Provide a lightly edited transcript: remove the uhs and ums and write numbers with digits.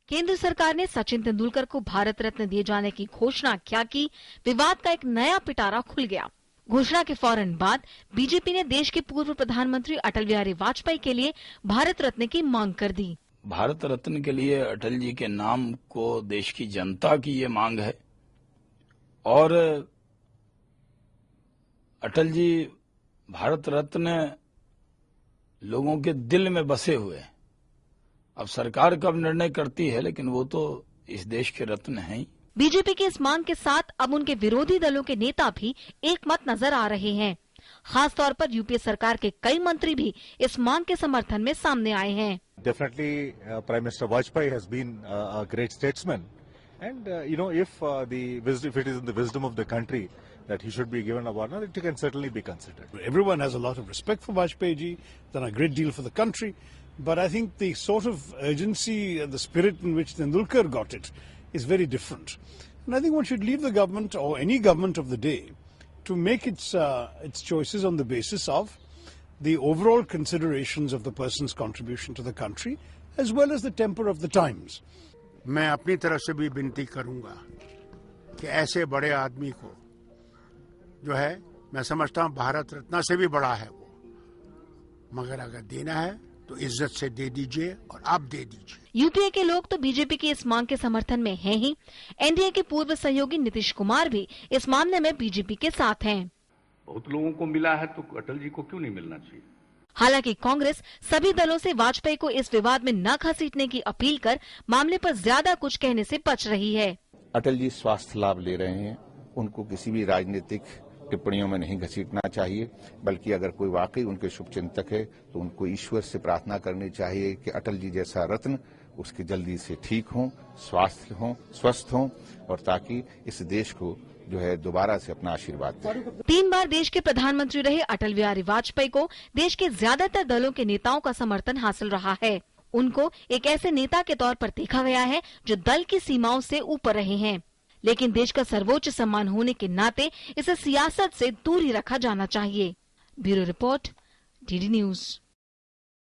केंद्र सरकार ने सचिन तेंदुलकर को भारत रत्न दिए जाने की घोषणा क्या की, विवाद का एक नया पिटारा खुल गया। घोषणा के फौरन बाद बीजेपी ने देश के पूर्व प्रधानमंत्री अटल बिहारी वाजपेयी के लिए भारत रत्न की मांग कर दी। भारत रत्न के लिए अटल जी के नाम को देश की जनता की ये मांग है और अटल जी भारत रत्न लोगों के दिल में बसे हुए हैं। अब सरकार कब निर्णय करती है, लेकिन वो तो इस देश के रत्न हैं ही। बीजेपी की इस मांग के साथ अब उनके विरोधी दलों के नेता भी एक मत नजर आ रहे हैं। खास तौर पर यूपीए सरकार के कई मंत्री भी इस मांग के समर्थन में सामने आए हैं। Definitely, Prime Minister Vajpayee has been a great statesman, and if it is in the wisdom of the country that he should be given a honor, it can certainly be considered. Everyone has a lot of respect for Vajpayee ji, done a great deal for the country, but I think the sort of urgency and the spirit in which Tendulkar got it is very different. And I think one should leave the government or any government of the day to make its choices on the basis of the overall considerations of the person's contribution to the country as well as the temper of the times. मैं अपनी तरफ से भी विनती करूंगा कि ऐसे बड़े आदमी को जो है, मैं समझता हूं भारत रत्न से भी बड़ा है वो, मगर अगर देना है तो इज्जत से दे दीजिए और आप दे दीजिए। यूपीए के लोग तो बीजेपी की इस मांग के समर्थन में हैं ही। एनडीए के पूर्व सहयोगी नीतीश कुमार भी इस मामले में बीजेपी के साथ हैं। बहुत लोगों को मिला है तो अटल जी को क्यों नहीं मिलना चाहिए। हालांकि कांग्रेस सभी दलों से वाजपेयी को इस विवाद में न घसीटने की अपील कर मामले पर ज्यादा कुछ कहने से बच रही है। अटल जी स्वास्थ्य लाभ ले रहे हैं, उनको किसी भी राजनीतिक टिप्पणियों में नहीं घसीटना चाहिए, बल्कि अगर कोई वाकई उनके शुभचिंतक है तो उनको ईश्वर से प्रार्थना करनी चाहिए कि अटल जी जैसा रत्न उसके जल्दी से ठीक हों, स्वस्थ हों और ताकि इस देश को जो है दोबारा से अपना आशीर्वाद दें। 3 बार देश के प्रधानमंत्री रहे अटल बिहारी वाजपेयी को देश के ज्यादातर दलों के नेताओं का समर्थन हासिल रहा है। उनको एक ऐसे नेता के तौर पर देखा गया है जो दल की सीमाओं से ऊपर रहे हैं, लेकिन देश का सर्वोच्च सम्मान होने के नाते इसे सियासत से दूर ही रखा जाना चाहिए। Bureau report, DD news.